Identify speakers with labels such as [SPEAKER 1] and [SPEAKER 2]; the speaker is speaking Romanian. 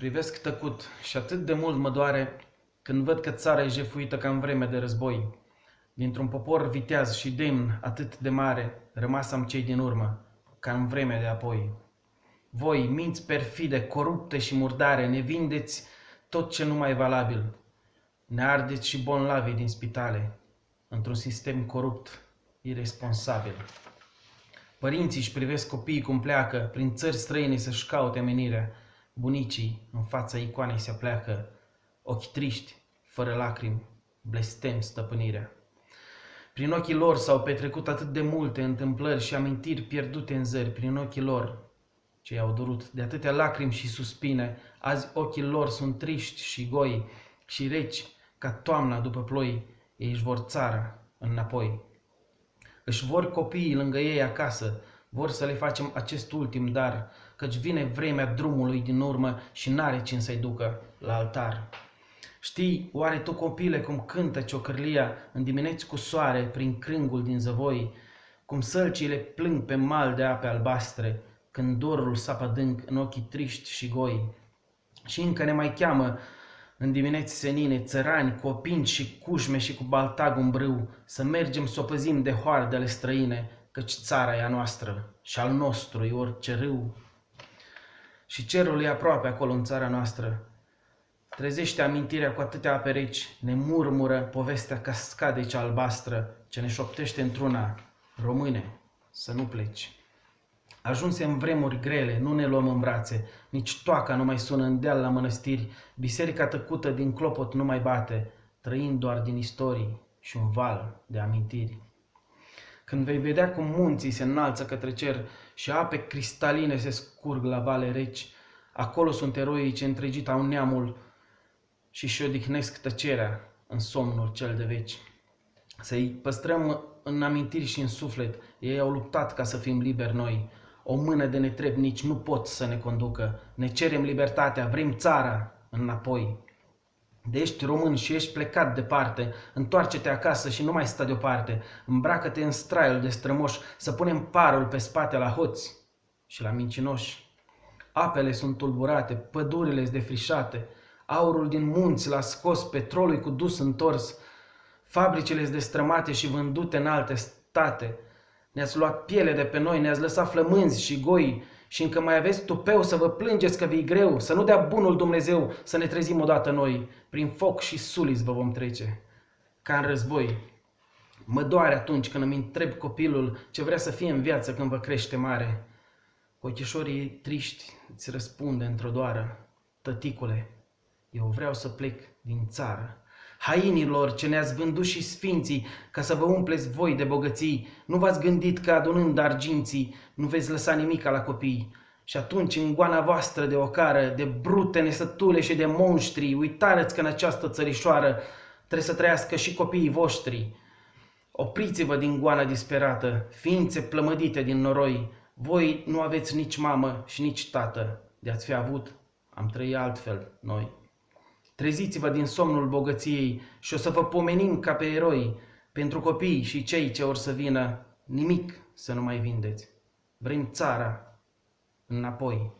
[SPEAKER 1] Privesc tăcut și atât de mult mă doare când văd că țara e jefuită ca în vreme de război. Dintr-un popor viteaz și demn atât de mare, rămas am cei din urmă, ca în vreme de apoi. Voi, minți perfide, corupte și murdare, ne vindeți tot ce nu mai e valabil. Ne ardeți și bolnavii din spitale, într-un sistem corupt, iresponsabil. Părinții își privesc copiii cum pleacă prin țări străine să-și caute menirea. Bunicii în fața icoanei se apleacă, ochi triști, fără lacrimi, blestem stăpânirea. Prin ochii lor s-au petrecut atât de multe întâmplări și amintiri pierdute în zări. Prin ochii lor, ce i-au durut de atâtea lacrimi și suspine, azi ochii lor sunt triști și goi și reci ca toamna după ploi. Ei își vor țara înapoi. Își vor copiii lângă ei acasă, vor să le facem acest ultim dar, căci vine vremea drumului din urmă și n-are cine să-i ducă la altar. Știi, oare tu, copile, cum cântă ciocârlia în dimineți cu soare prin crângul din zăvoi, cum sălcile plâng pe mal de ape albastre, când dorul sapă adânc în ochii triști și goi. Și încă ne mai cheamă în dimineți senine, țărani, cu opinci și cușme și cu baltagul în brâu, să mergem să o păzim de hoardele străine, căci țara e a noastră și al nostru e orice râu. Și cerul e aproape acolo în țara noastră. Trezește amintirea cu atâtea ape reci, ne murmură povestea cascadei cea albastră, ce ne șoptește într-una: române, să nu pleci. Ajunse în vremuri grele, nu ne luăm în brațe, nici toaca nu mai sună în deal la mănăstiri, biserica tăcută din clopot nu mai bate, trăind doar din istorii și un val de amintiri. Când vei vedea cum munții se înalță către cer și ape cristaline se scurg la vale reci, acolo sunt eroii ce întregit au neamul și odihnesc tăcerea în somnul cel de veci. Să-i păstrăm în amintiri și în suflet, ei au luptat ca să fim liberi noi. O mână de netrebnici nu pot să ne conducă, ne cerem libertatea, vrem țara înapoi. De ești român și ești plecat departe, întoarce-te acasă și nu mai sta deoparte, îmbracă-te în straiul de strămoși, să punem parul pe spate la hoți și la mincinoși. Apele sunt tulburate, pădurile-s defrișate, aurul din munți l-a scos, petrolul cu dus întors, fabricile-s destrămate și vândute în alte state. Ne-ați luat piele de pe noi, ne-ați lăsat flămânzi și goi și încă mai aveți tupeu să vă plângeți că vi-i greu, să nu dea bunul Dumnezeu să ne trezim odată noi. Prin foc și suliți vă vom trece, ca în război. Mă doare atunci când îmi întreb copilul ce vrea să fie în viață când vă crește mare. Ochișorii triști îți răspunde într-o doară: tăticule, eu vreau să plec din țară. Hainilor ce ne-ați vândut și sfinții, ca să vă umpleți voi de bogății, nu v-ați gândit că adunând arginții nu veți lăsa nimica la copii. Și atunci în goana voastră de ocară, de brute nesătule și de monștri, uitați că în această țărișoară trebuie să trăiască și copiii voștri. Opriți-vă din goana disperată, ființe plămădite din noroi, voi nu aveți nici mamă și nici tată, de-ați fi avut, am trăit altfel noi. Treziți-vă din somnul bogăției și o să vă pomenim ca pe eroi, pentru copii și cei ce or să vină, nimic să nu mai vindeți. Vrem țara înapoi.